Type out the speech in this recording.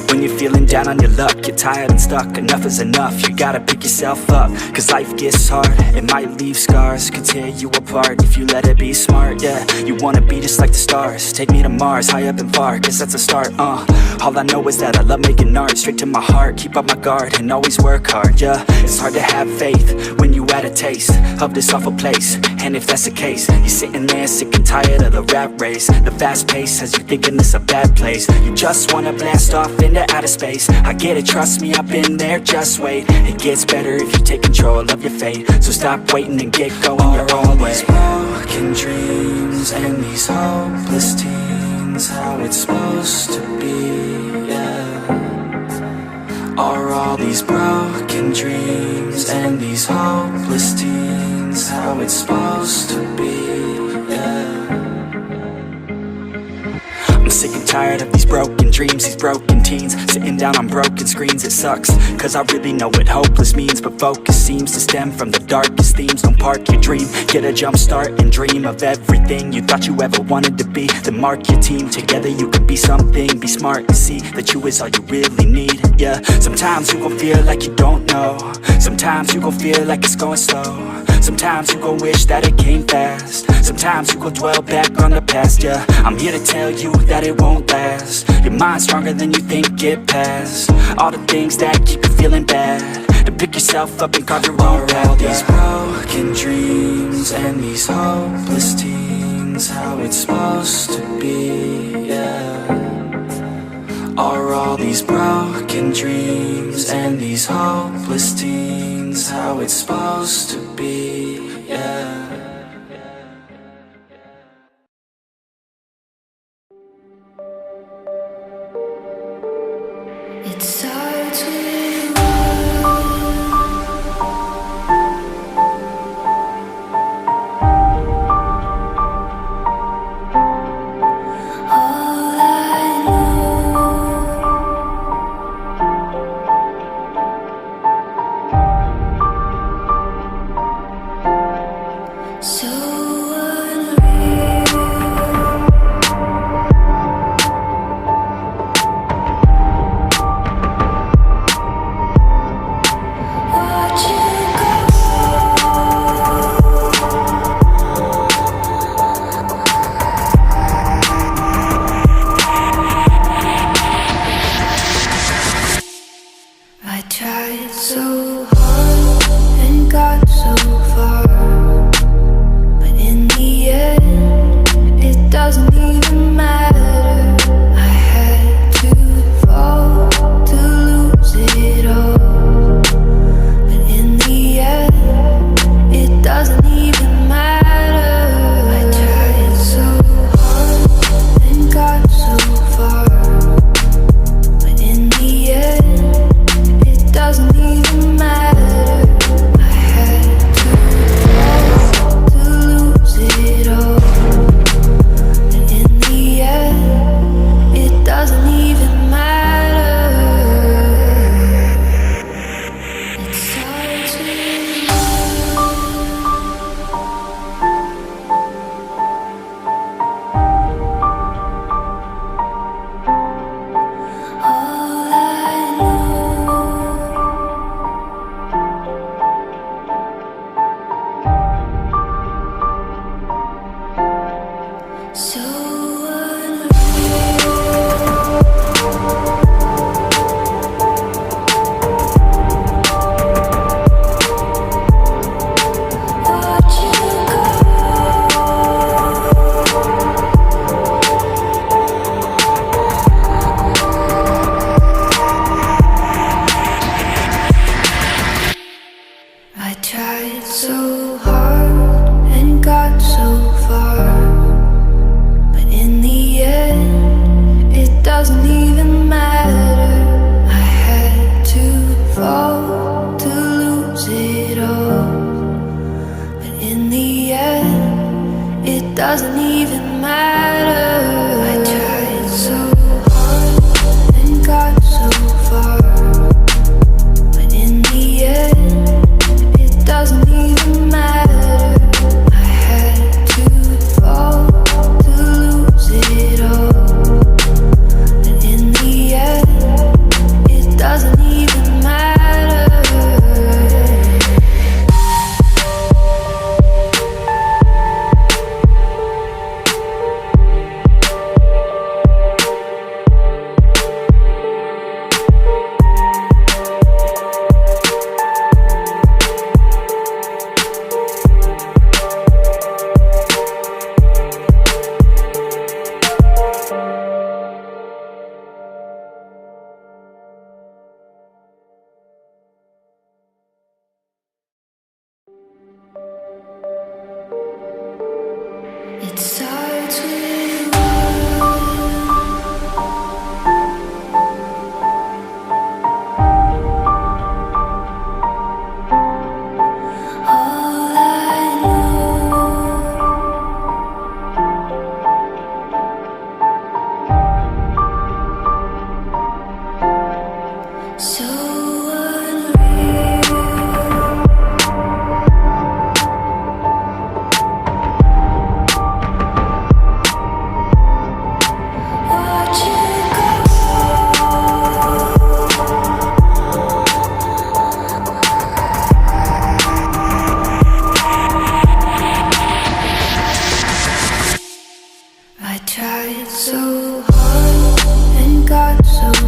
When you're feeling down on your luck, you're tired and stuck, enough is enough. You gotta pick yourself up, cause life gets hard. It might leave scars, could tear you apart if you let it be smart, yeah. You wanna be just like the stars, take me to Mars, high up and far, cause that's a start, All I know is that I love making art, straight to my heart, keep up my guard and always work hard, yeah. It's hard to have faith when you had a taste of this awful place, and if that's the case, you're sitting there sick and tired of the rat race. The fast pace has you thinking it's a bad place. You just wanna blast off into outer space. I get it, trust me, I've been there, just wait. It gets better if you take control of your fate. So stop waiting and get going your own way. Broken dreams and these hopeless teens, how it's supposed to be, yeah. Are all these broken dreams and these hopeless teens how it's supposed to be, yeah. I'm sick and tired of these broken dreams, these broken teens, sitting down on broken screens. It sucks, cause I really know what hopeless means, but focus seems to stem from the darkest themes. Don't park your dream, get a jump start and dream of everything you thought you ever wanted to be. Then mark your team, together you can be something. Be smart and see that you is all you really need, yeah. Sometimes you gon' feel like you don't know, sometimes you gon' feel like it's going slow, sometimes you gon' wish that it came fast, sometimes you gon' dwell back on the past, yeah. I'm here to tell you that it won't last. Your mind's stronger than you think, get past all the things that keep you feeling bad, to pick yourself up and carve your own path. All these broken dreams and these hopeless teens, how it's supposed to be, yeah. Are all these broken dreams and these hopeless teens how it's supposed to be, yeah. It starts with so hard and got so far, but tried so hard and got so